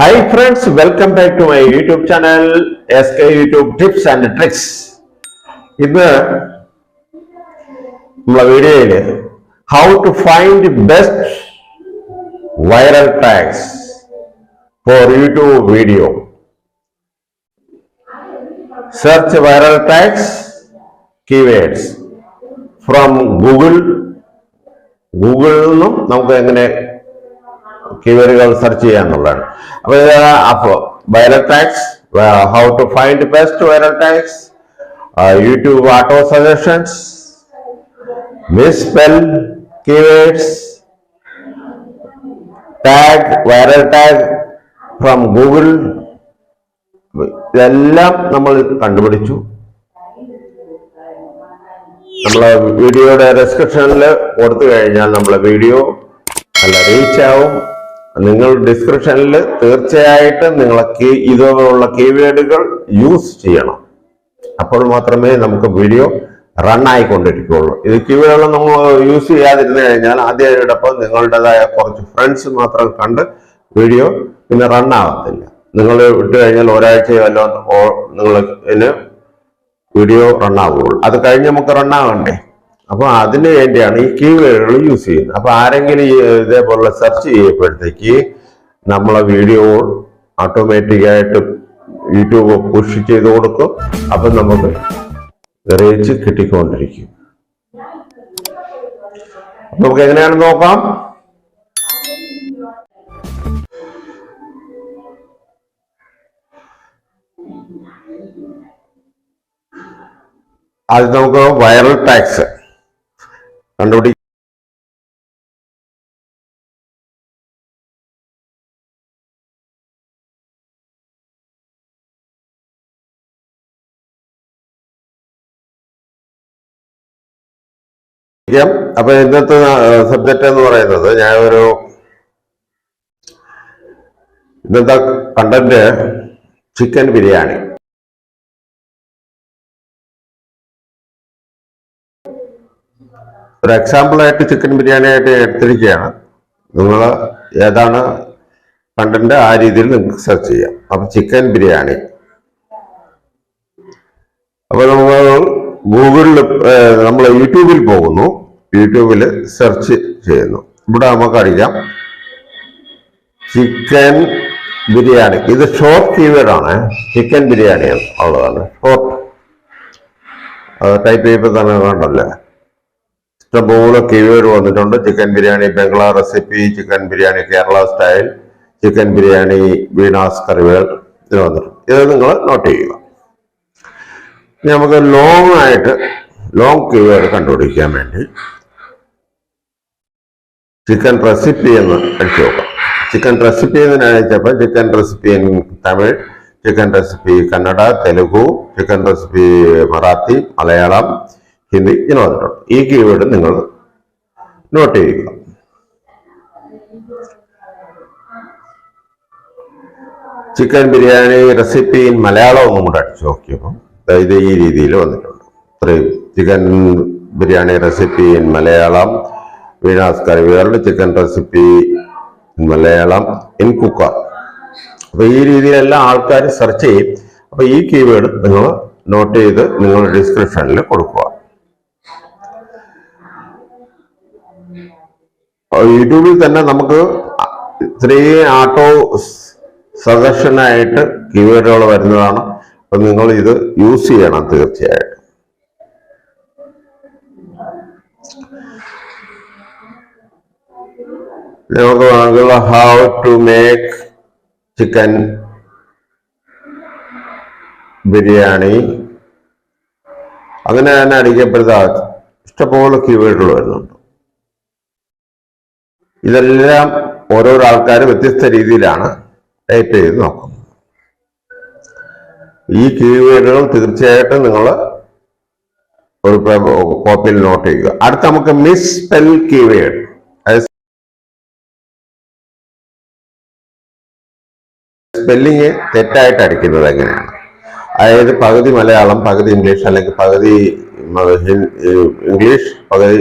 Hi friends, welcome back to my YouTube channel SK YouTube Tips and Tricks. ഇന്ന് നമ്മുടെ വീഡിയോയിൽ how to find best viral tags for YouTube video. Search viral tags, keywords from Google. ഗൂഗിളിൽ നമുക്ക് എങ്ങനെ കീവേഡുകൾ search ചെയ്യാന്നുള്ളതാണ്. അപ്പോൾ viral tags, how to find best viral tags, YouTube auto suggestions, misspell keywords, tag, viral tag from Google, ഇതെല്ലാം നമ്മൾ കണ്ടുപിടിച്ചു. നമ്മളെ വീഡിയോയുടെ ഡിസ്ക്രിപ്ഷനിൽ കൊടുത്തു കഴിഞ്ഞാൽ നമ്മളെ വീഡിയോ നല്ല റീച്ച് ആവും. നിങ്ങൾ ഡിസ്ക്രിപ്ഷനിൽ തീർച്ചയായിട്ടും നിങ്ങളെ ഇതുപോലുള്ള കീവേഡുകൾ യൂസ് ചെയ്യണം. അപ്പോൾ മാത്രമേ നമുക്ക് വീഡിയോ റൺ ആയിക്കൊണ്ടിരിക്കുകയുള്ളൂ. ഇത് കീവേഡുകൾ നമ്മൾ യൂസ് ചെയ്യാതിരുന്നു കഴിഞ്ഞാൽ ആദ്യമായിട്ടപ്പോൾ നിങ്ങളുടേതായ കുറച്ച് ഫ്രണ്ട്സ് മാത്രം കണ്ട് വീഡിയോ പിന്നെ റൺ ആകത്തില്ല. നിങ്ങൾ വിട്ടു കഴിഞ്ഞാൽ ഒരാഴ്ചയോ അല്ലോ നിങ്ങൾ ഇതിന് വീഡിയോ റൺ ആവുകയുള്ളൂ. അത് കഴിഞ്ഞ് നമുക്ക് റൺ ആകണ്ടേ? അപ്പൊ അതിന് വേണ്ടിയാണ് ഈ കീവേഡുകൾ യൂസ് ചെയ്യുന്നത്. അപ്പൊ ആരെങ്കിലും ഇതേപോലെ സെർച്ച് ചെയ്യുമ്പോഴത്തേക്ക് നമ്മളെ വീഡിയോ ഓട്ടോമാറ്റിക്കായിട്ട് യൂട്യൂബ് പുഷ് ചെയ്ത് കൊടുക്കും. അപ്പൊ നമുക്ക് റീച്ച് കിട്ടിക്കൊണ്ടിരിക്കും. നമുക്ക് എങ്ങനെയാണെന്ന് നോക്കാം. അത് നമുക്ക് വൈറൽ ടാഗ്സ് കണ്ടുപിടിക്കാം. അപ്പൊ ഇന്നത്തെ സബ്ജക്റ്റ് എന്ന് പറയുന്നത് ഇന്നത്തെ കണ്ടന്റ് ചിക്കൻ ബിരിയാണി. ഒരു എക്സാമ്പിളായിട്ട് ചിക്കൻ ബിരിയാണി ആയിട്ട് എടുത്തിരിക്കുകയാണ്. നിങ്ങൾ ഏതാണ് കണ്ടന്റ് ആ രീതിയിൽ നിങ്ങൾക്ക് സെർച്ച് ചെയ്യാം. അപ്പൊ ചിക്കൻ ബിരിയാണി. അപ്പൊ നമ്മൾ ഗൂഗിളിൽ നമ്മൾ യൂട്യൂബിൽ പോകുന്നു. യൂട്യൂബിൽ സെർച്ച് ചെയ്യുന്നു. ഇവിടെ നമുക്ക് അടിക്കാം ചിക്കൻ ബിരിയാണി. ഇത് ഷോർട്ട് കീവേഡാണ്. ചിക്കൻ ബിരിയാണി ഉള്ളതാണ് ഷോർട്ട്. ടൈപ്പ് ചെയ്യുമ്പോൾ തന്നെ കണ്ടല്ലേ ഇഷ്ടംപോലെ കീവേഡ് വന്നിട്ടുണ്ട്. Chicken biryani Bangla recipe, chicken biryani Kerala style, chicken biryani Veena's Curryworld, ഇത് വന്നിട്ടുണ്ട്. ഇത് നിങ്ങൾ നോട്ട് ചെയ്യുക. ഇനി നമുക്ക് ലോങ് കീവേഡ് കണ്ടുപിടിക്കാൻ വേണ്ടി ചിക്കൻ റെസിപ്പി എന്ന് അടിച്ചു നോക്കാം. ചിക്കൻ റെസിപ്പി എന്ന് അയച്ചപ്പോൾ chicken recipe in Tamil, chicken recipe Kannada, Telugu, chicken recipe Marathi, Malayalam, Hindi ഇങ്ങനെ വന്നിട്ടുണ്ട്. ഈ കീവേഡ് നിങ്ങൾ നോട്ട് ചെയ്യുക. Chicken biryani recipe in Malayalam ഒന്നും കൂടെ അടിച്ചു നോക്കിയപ്പോൾ ഇത് ഈ രീതിയിൽ വന്നിട്ടുണ്ട്. ഇത്രയും chicken biryani recipe in Malayalam, Veena's Curryworld, chicken recipe in Malayalam, in cooker. അപ്പൊ ഈ രീതിയിലെല്ലാം ആൾക്കാർ സെർച്ച് ചെയ്യും. അപ്പൊ ഈ കീവേഡ് നിങ്ങൾ നോട്ട് ചെയ്ത് നിങ്ങളുടെ ഡിസ്ക്രിപ്ഷനിൽ കൊടുക്കുക. യൂട്യൂബിൽ തന്നെ നമുക്ക് ഇത്രയും ആട്ടോ സജഷനായിട്ട് കീവേഡുകൾ വരുന്നതാണ്. അപ്പൊ നിങ്ങൾ ഇത് യൂസ് ചെയ്യണം തീർച്ചയായിട്ടും. നമുക്ക് വേണമെങ്കിൽ how to make chicken biryani അങ്ങനെ തന്നെ അടിക്കപ്പെടുന്ന ഇഷ്ടംപോലെ കീവേഡുകൾ വരുന്നുണ്ട്. ഇതെല്ലാം ഓരോരോ ആൾക്കാർ വ്യത്യസ്ത രീതിയിലാണ് ടൈപ്പ് ചെയ്ത് നോക്കുന്നത്. ഈ കീവേഡുകൾ തീർച്ചയായിട്ടും നിങ്ങൾ ഒരു കോപ്പിയിൽ നോട്ട് ചെയ്യുക. അടുത്ത നമുക്ക് മിസ്സ്പെൽ കീവേഡ്. സ്പെല്ലിങ് തെറ്റായിട്ട് അടിക്കുന്നത് എങ്ങനെയാണ്? അതായത് പകുതി മലയാളം പകുതി ഇംഗ്ലീഷ്, അല്ലെങ്കിൽ പകുതി ഇംഗ്ലീഷ് പകുതി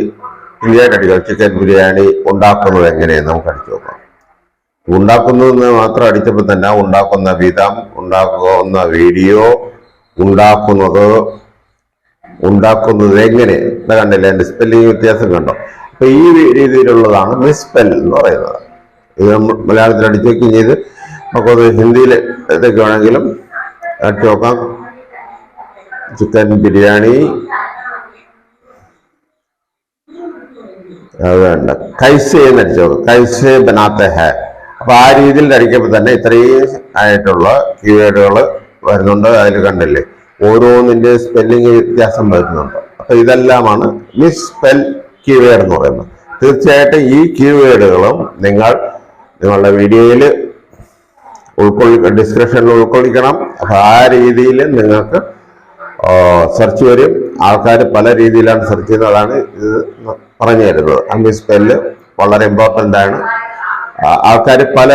ഹിന്ദിയായിട്ട് അടിക്കുക. ചിക്കൻ ബിരിയാണി ഉണ്ടാക്കുന്നത് എങ്ങനെയെന്ന് നമുക്ക് അടിച്ചു നോക്കാം. ഉണ്ടാക്കുന്നതെന്ന് മാത്രം അടിച്ചപ്പോൾ തന്നെ ഉണ്ടാക്കുന്ന വിധം, ഉണ്ടാക്കുന്ന വീഡിയോ, ഉണ്ടാക്കുന്നത് എങ്ങനെ കണ്ടില്ല, എൻ്റെ സ്പെല്ലിംഗ് വ്യത്യാസം കണ്ടോ. അപ്പൊ ഈ രീതിയിലുള്ളതാണ് മിസ്പെൽ എന്ന് പറയുന്നത്. ഇത് നമ്മൾ മലയാളത്തിൽ അടിച്ചു വെക്കുകയും ചെയ്ത് നമുക്കത് ഹിന്ദിയിൽ ഇതൊക്കെ വേണമെങ്കിലും അടിച്ചു നോക്കാം. ചിക്കൻ ബിരിയാണി വേണ്ട, കൈസെ എന്ന് അടിച്ചു നോക്കാം. കൈസെ ബനാത്തെ ഹെ. അപ്പൊ ആ രീതിയിൽ അടിക്കുമ്പോൾ തന്നെ ഇത്രയും ആയിട്ടുള്ള കീവേഡുകൾ വരുന്നുണ്ട്. അതിൽ കണ്ടില്ലേ, ഓരോന്നിന്റെ സ്പെല്ലിംഗ് വ്യത്യാസം വരുന്നുണ്ട്. അപ്പൊ ഇതെല്ലാമാണ് മിസ്സ്പെൽ കീവേഡ് എന്ന് പറയുന്നത്. തീർച്ചയായിട്ടും ഈ കീവേഡുകളും നിങ്ങളുടെ വീഡിയോയിൽ ഡിസ്ക്രിപ്ഷനിൽ ഉൾക്കൊള്ളിക്കണം. അപ്പൊ ആ രീതിയിൽ നിങ്ങൾക്ക് സെർച്ച് വരും. ആൾക്കാർ പല രീതിയിലാണ് സെർച്ച് ചെയ്യുന്നതാണ് ഇത് പറഞ്ഞു തരുന്നത്. ആ മിസ്സ്പെല്ല് വളരെ ഇമ്പോർട്ടൻ്റ് ആണ്. ആൾക്കാർ പല,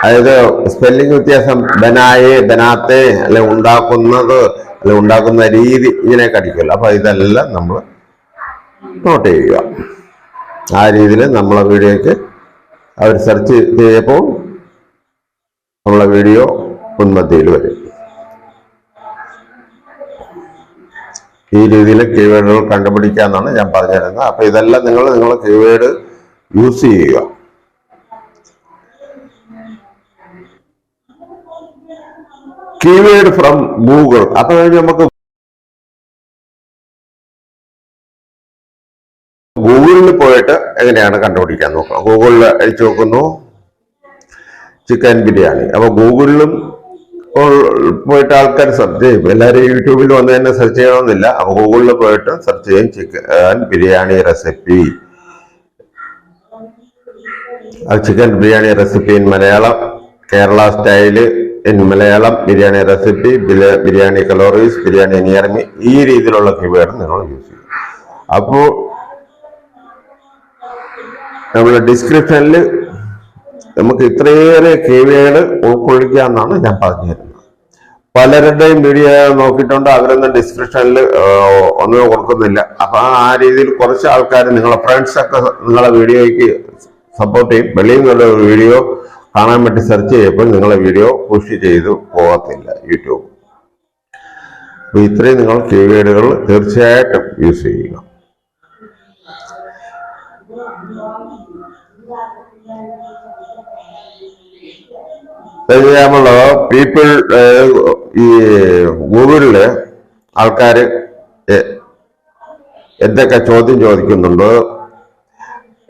അതായത് സ്പെല്ലിംഗ് വ്യത്യാസം, ബനായെ, ബനാത്തെ, അല്ലെ ഉണ്ടാക്കുന്നത്, അല്ലെ ഉണ്ടാക്കുന്ന രീതി, ഇങ്ങനെയൊക്കെ അടിക്കുമല്ലോ. അപ്പൊ ഇതെല്ലാം നമ്മൾ നോട്ട് ചെയ്യുക. ആ രീതിയിൽ നമ്മളെ വീഡിയോയ്ക്ക് അവർ സെർച്ച് ചെയ്യപ്പോൾ നമ്മളെ വീഡിയോ മുൻപന്തിയിൽ വരും. ഈ രീതിയിൽ കീവേഡുകൾ കണ്ടുപിടിക്കാന്നാണ് ഞാൻ പറഞ്ഞു തരുന്നത്. അപ്പൊ ഇതെല്ലാം നിങ്ങൾ കീവേഡ് യൂസ് ചെയ്യുക. Keyword from Google. അപ്പൊ നമുക്ക് ഗൂഗിളിൽ പോയിട്ട് എങ്ങനെയാണ് കണ്ടുപിടിക്കാൻ നോക്കാം. ഗൂഗിളിൽ അടിച്ചു നോക്കുന്നു ചിക്കൻ ബിരിയാണി. അപ്പൊ ഗൂഗിളിലും പോയിട്ട് ആൾക്കാർ സെർച്ച് ചെയ്യും. എല്ലാവരും യൂട്യൂബിൽ വന്ന് തന്നെ സെർച്ച് ചെയ്യണമെന്നില്ല. അപ്പൊ ഗൂഗിളിൽ പോയിട്ട് സെർച്ച് ചെയ്യും chicken biryani recipe. Chicken biryani recipe in Malayalam, Kerala style in Malayalam, biryani recipe, biryani calories, biryani near me. ഈ രീതിയിലുള്ള കീവേഡ് നിങ്ങൾ യൂസ് ചെയ്യും. അപ്പോൾ നമ്മുടെ ഡിസ്ക്രിപ്ഷനിൽ നമുക്ക് ഇത്രയേറെ കീവേഡ് ഉൾക്കൊള്ളിക്കാമെന്നാണ് ഞാൻ പറഞ്ഞു തരുന്നത്. പലരുടെയും വീഡിയോ നോക്കിയിട്ടുണ്ട്, അവരൊന്നും ഡിസ്ക്രിപ്ഷനിൽ ഒന്നും കൊടുക്കുന്നില്ല. അപ്പൊ ആ രീതിയിൽ കുറച്ച് ആൾക്കാർ, നിങ്ങളെ ഫ്രണ്ട്സ് ഒക്കെ നിങ്ങളെ വീഡിയോയ്ക്ക് സപ്പോർട്ട് ചെയ്യും. വെളിയിൽ നിന്നുള്ള വീഡിയോ കാണാൻ വേണ്ടി സെർച്ച് ചെയ്യുമ്പോൾ നിങ്ങളെ വീഡിയോ പുഷ് ചെയ്ത് പോകത്തില്ല യൂട്യൂബ്. അപ്പൊ ഇത്രയും നിങ്ങൾ കീവേഡുകൾ തീർച്ചയായിട്ടും യൂസ് ചെയ്യുക. നമ്മള് പീപ്പിൾ, ഈ ഗൂഗിളില് ആൾക്കാര് എന്തൊക്കെ ചോദ്യം ചോദിക്കുന്നുണ്ട്,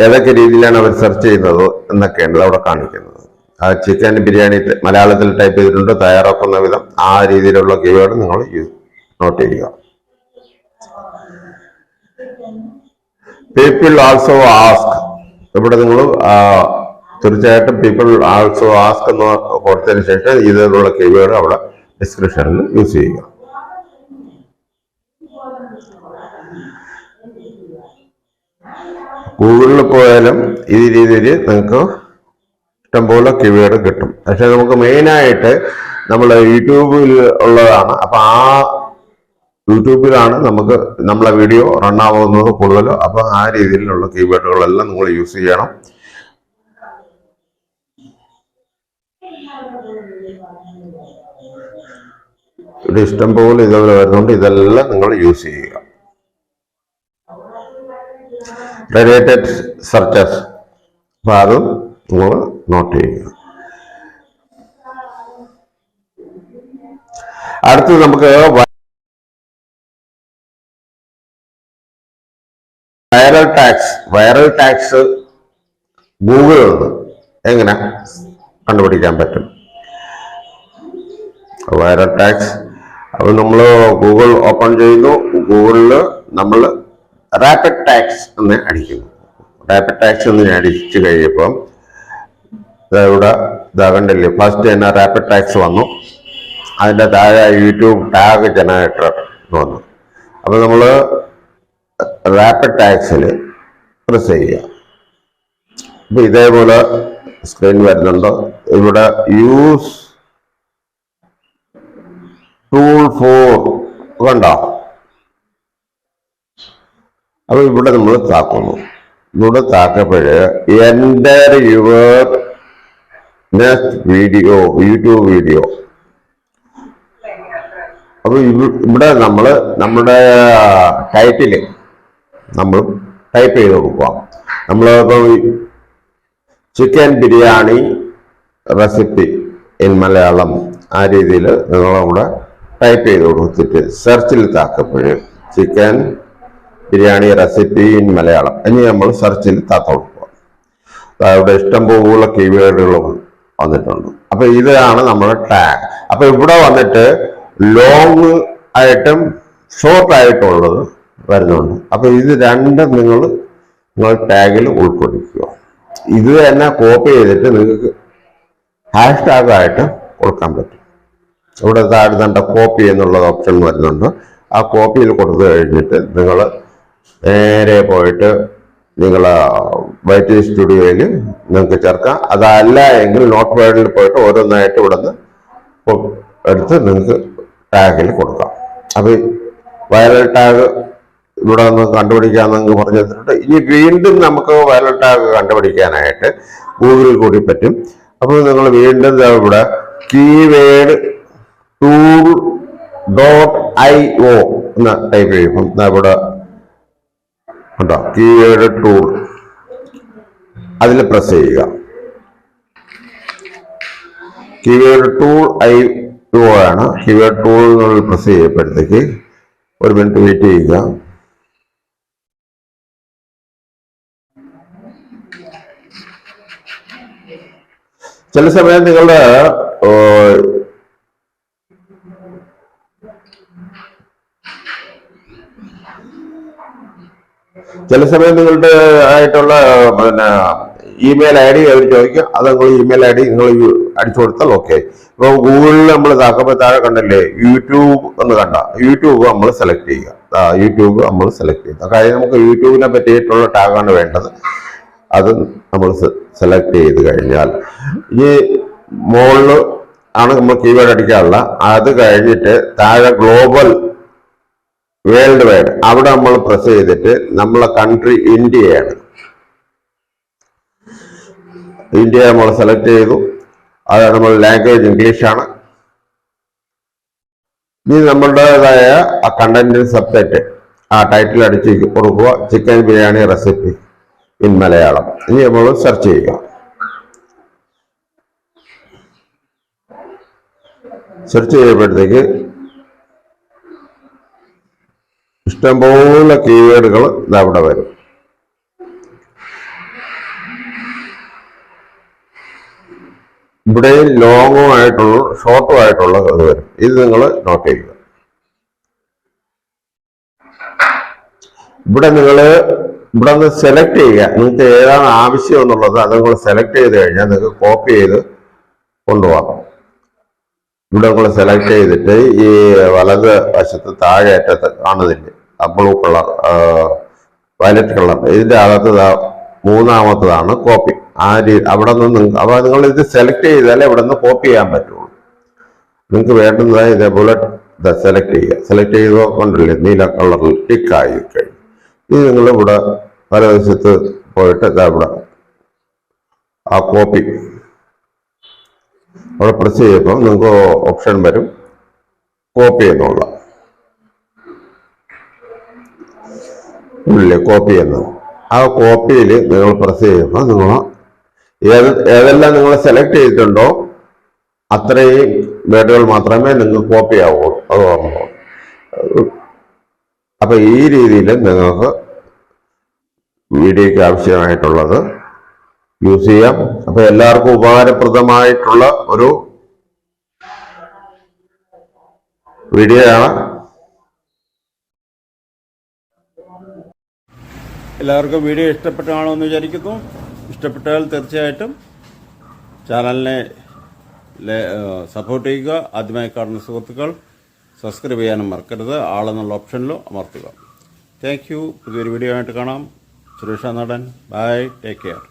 ഏതൊക്കെ രീതിയിലാണ് അവർ സെർച്ച് ചെയ്യുന്നത് എന്നൊക്കെയാണ് അവിടെ കാണിക്കുന്നത്. ആ ചിക്കൻ ബിരിയാണി മലയാളത്തിൽ ടൈപ്പ് ചെയ്തിട്ടുണ്ട്, തയ്യാറാക്കുന്ന വിധം. ആ രീതിയിലുള്ള കീവേഡ് നിങ്ങൾ നോട്ട് ചെയ്യുക. People also ask. ഇവിടെ നിങ്ങൾ തീർച്ചയായിട്ടും പീപ്പിൾ ആൾസോ ആസ്ക് എന്ന് കൊടുത്തതിന് ശേഷം ഇതിലുള്ള കീവേഡ് അവിടെ ഡിസ്ക്രിപ്ഷനിൽ യൂസ് ചെയ്യുക. ഗൂഗിളിൽ പോയാലും ഈ രീതിയിൽ നിങ്ങൾക്ക് ഇഷ്ടംപോലെ കീവേഡ് കിട്ടും. പക്ഷെ നമുക്ക് മെയിനായിട്ട് നമ്മൾ യൂട്യൂബിൽ ഉള്ളതാണ്. അപ്പൊ ആ യൂട്യൂബിലാണ് നമുക്ക് നമ്മളെ വീഡിയോ റൺ ആവുന്നത് കൂടുതലും. അപ്പൊ ആ രീതിയിലുള്ള കീവേഡുകളെല്ലാം നിങ്ങൾ യൂസ് ചെയ്യണം. ഇവിടെ ഇഷ്ടംപോലെ ഇതുപോലെ വരുന്നുണ്ട്. ഇതെല്ലാം നിങ്ങൾ യൂസ് ചെയ്യുക. റിലേറ്റഡ് സെർച്ചസ്, അപ്പൊ അതും നിങ്ങൾ നോട്ട് ചെയ്യുക. അടുത്ത് നമുക്ക് വൈറൽ ടാഗ്സ് ഗൂഗിളിൽ നിന്ന് എങ്ങനെ കണ്ടുപിടിക്കാൻ പറ്റും. വൈറൽ ടാഗ്സ്, അപ്പൊ നമ്മൾ ഗൂഗിൾ ഓപ്പൺ ചെയ്യുന്നു. ഗൂഗിളിൽ നമ്മൾ റാപ്പിഡ് ടാഗ്സ് എന്ന് അടിക്കുന്നു. റാപ്പിഡ് ടാഗ്സ് എന്ന് അടിച്ചു കഴിയുമ്പം ഇവിടെ കണ്ടില്ലേ, ഫസ്റ്റ് തന്നെ റാപ്പിഡ് ടാഗ്സ് വന്നു. അതിൻ്റെ താഴെ യൂട്യൂബ് ടാഗ് ജനറേറ്റർ എന്ന് വന്നു. അപ്പൊ നമ്മൾ റാപ്പിഡ് ടാഗ്സിൽ പ്രസ് ചെയ്യുക. അപ്പൊ ഇതേപോലെ സ്ക്രീൻ വരുന്നുണ്ട്. ഇവിടെ യൂസ് ടൂൾ ഫോർ കണ്ടോ. അപ്പൊ ഇവിടെ നമ്മൾ താക്കുന്നു. ഇവിടെ താക്കപ്പോഴ് enter your next video YouTube video. അപ്പൊ ഇവിടെ നമ്മുടെ ടൈറ്റില് നമ്മൾ ടൈപ്പ് ചെയ്ത് കൊടുക്കുക. നമ്മളിപ്പോ chicken biryani recipe in Malayalam ആ രീതിയിൽ നിങ്ങളവിടെ ടൈപ്പ് ചെയ്ത് കൊടുത്തിട്ട് സെർച്ചിൽ താക്കപ്പോഴ് chicken biryani recipe in Malayalam ഇനി നമ്മൾ സെർച്ചിൽ താത്ത കൊടുക്കുക. അവിടെ ഇഷ്ടംപോലെ കീവേഡുകൾ വന്നിട്ടുണ്ട്. അപ്പൊ ഇതാണ് നമ്മുടെ ടാഗ്. അപ്പൊ ഇവിടെ വന്നിട്ട് ലോങ് ആയിട്ടും ഷോർട്ട് ആയിട്ടുള്ളത് വരുന്നുണ്ട്. അപ്പൊ ഇത് രണ്ടും നിങ്ങൾ ടാഗിൽ ഉൾക്കൊള്ളിക്കുക. ഇത് തന്നെ കോപ്പി ചെയ്തിട്ട് നിങ്ങൾക്ക് ഹാഷ്ടാഗ് ആയിട്ട് കൊടുക്കാൻ പറ്റും. ഇവിടെ താഴ്ന്ന കോപ്പി എന്നുള്ള ഓപ്ഷൻ വരുന്നുണ്ട്. ആ കോപ്പിയിൽ കൊടുത്തു കഴിഞ്ഞിട്ട് നിങ്ങൾ നേരെ പോയിട്ട് നിങ്ങൾ വൈറ്റ് സ്റ്റുഡിയോയിൽ നിങ്ങൾക്ക് ചേർക്കാം. അതല്ല എങ്കിൽ നോട്ട് പാഡിൽ പോയിട്ട് ഓരോന്നായിട്ട് ഇവിടെ നിന്ന് എടുത്ത് നിങ്ങൾക്ക് ടാഗിൽ കൊടുക്കാം. അപ്പൊ വയലറ്റ് ടാഗ് ഇവിടെ നിന്ന് കണ്ടുപിടിക്കാമെന്ന് പറഞ്ഞു തന്നിട്ടുണ്ട്. ഇനി വീണ്ടും നമുക്ക് വയലറ്റ് ടാഗ് കണ്ടുപിടിക്കാനായിട്ട് ഗൂഗിളിൽ കൂടി പറ്റും. അപ്പോൾ നിങ്ങൾ വീണ്ടും ഇവിടെ കീവേഡ് tool.io എന്ന് ടൈപ്പ് ചെയ്യുമ്പം ഇവിടെ ഉണ്ടോ കീവേഡ് ടൂൾ, അതിൽ പ്രസ് ചെയ്യുക. കീവേഡ് ടൂൾ io ആണ്. കീവേഡ് ടൂൾ എന്നുള്ള പ്രസ് ചെയ്യപ്പോഴത്തേക്ക് ഒരു മിനിറ്റ് വെയിറ്റ് ചെയ്യുക. ചില സമയം നിങ്ങളുടെ ആയിട്ടുള്ള ഇമെയിൽ ഐ ഡി അവർ ചോദിക്കും. അത് നിങ്ങൾ ഇമെയിൽ ഐ ഡി നിങ്ങൾ അടിച്ചു കൊടുത്താൽ ഓക്കെ. ഇപ്പൊ ഗൂഗിളിൽ നമ്മൾ താക്കുമ്പോൾ താഴെ കണ്ടല്ലേ യൂട്യൂബ് എന്ന് കണ്ട, യൂട്യൂബ് നമ്മൾ സെലക്ട് ചെയ്യുക. യൂട്യൂബ് നമ്മൾ സെലക്ട് ചെയ്യുക. കാര്യം നമുക്ക് യൂട്യൂബിനെ പറ്റിയിട്ടുള്ള ടാഗാണ് വേണ്ടത്. അത് നമ്മൾ സെലക്ട് ചെയ്ത് കഴിഞ്ഞാൽ ഈ മുകളിൽ ആണ് നമ്മൾ കീവേഡ് അടിക്കാനുള്ള. അത് കഴിഞ്ഞിട്ട് താഴെ ഗ്ലോബൽ വേൾഡ് വൈഡ് അവിടെ നമ്മൾ പ്രസ് ചെയ്തിട്ട് നമ്മളെ കൺട്രി ഇന്ത്യയാണ്. ഇന്ത്യ നമ്മൾ സെലക്ട് ചെയ്തു. അത് നമ്മൾ ലാംഗ്വേജ് ഇംഗ്ലീഷാണ്. ഇനി നമ്മളുടേതായ ആ കണ്ടന്റിന് സബ്ജക്റ്റ് ആ ടൈറ്റിൽ അടിച്ച് കൊടുക്കുക. Chicken biryani recipe in Malayalam. ഇനി നമ്മൾ സെർച്ച് ചെയ്യുക. സെർച്ച് ചെയ്യുമ്പോഴത്തേക്ക് ഇഷ്ടംപോലെ കീവേഡുകൾ ഇതവിടെ വരും. ഇവിടെയും ലോങ്ങും ആയിട്ടുള്ള ഷോർട്ടും ആയിട്ടുള്ള ഇത് വരും. ഇത് നിങ്ങൾ നോട്ട് ചെയ്യുക. ഇവിടെ നിന്ന് സെലക്ട് ചെയ്യുക. നിങ്ങൾക്ക് ഏതാണ് ആവശ്യം എന്നുള്ളത് അത് നിങ്ങൾ സെലക്ട് ചെയ്ത് കഴിഞ്ഞാൽ നിങ്ങൾക്ക് കോപ്പി ചെയ്ത് കൊണ്ടുപോകാം. ഇവിടെ നിങ്ങൾ സെലക്ട് ചെയ്തിട്ട് ഈ വലത് വശത്ത് താഴെ അറ്റത്ത് കാണുന്നില്ല ബ്ലൂ കളർ വയലറ്റ് കളർ, ഇതിന്റെ അകത്ത് മൂന്നാമത്തതാണ് കോപ്പി. അവിടെ നിന്ന് അപ്പൊ നിങ്ങൾ ഇത് സെലക്ട് ചെയ്താലേ ഇവിടെ നിന്ന് കോപ്പി ചെയ്യാൻ പറ്റുള്ളൂ. നിങ്ങൾക്ക് വേണ്ടുന്നതായി ഇതേപോലെ സെലക്ട് ചെയ്യുക. സെലക്ട് ചെയ്ത് കൊണ്ടല്ലേ നീല കളറിൽ ടിക്കായി കഴിഞ്ഞു. ഇത് നിങ്ങൾ ഇവിടെ വലതുവശത്ത് പോയിട്ട് ഇവിടെ ആ കോപ്പി അവിടെ പ്രസ് ചെയ്യുമ്പോൾ നിങ്ങൾക്ക് ഓപ്ഷൻ വരും കോപ്പി എന്നുള്ള ഉള്ളിൽ കോപ്പി എന്ന്. ആ കോപ്പിയിൽ നിങ്ങൾ പ്രസ് ചെയ്യുമ്പോൾ നിങ്ങൾ ഏതെല്ലാം നിങ്ങൾ സെലക്ട് ചെയ്തിട്ടുണ്ടോ അത്രയും വേർഡുകൾ മാത്രമേ നിങ്ങൾക്ക് കോപ്പി ആവുള്ളൂ. അത് ഓർമ്മ. അപ്പൊ ഈ രീതിയിൽ നിങ്ങൾക്ക് വീഡിയോയ്ക്ക് ആവശ്യമായിട്ടുള്ളത് യൂസ് ചെയ്യാം. അപ്പൊ എല്ലാവർക്കും ഉപകാരപ്രദമായിട്ടുള്ള ഒരു വീഡിയോ ആണ്. എല്ലാവർക്കും വീഡിയോ ഇഷ്ടപ്പെട്ടാണോ എന്ന് വിചാരിക്കുന്നു. ഇഷ്ടപ്പെട്ടാൽ തീർച്ചയായിട്ടും ചാനലിനെ സപ്പോർട്ട് ചെയ്യുക. ആദ്യമായി കാണുന്ന സുഹൃത്തുക്കൾ സബ്സ്ക്രൈബ് ചെയ്യാനും മറക്കരുത്. ആളെന്നുള്ള ഓപ്ഷനിലും അമർത്തുക. Thank you. പുതിയൊരു വീഡിയോ ആയിട്ട് കാണാം. സുരേഷ നടൻ. ബൈ. Take care.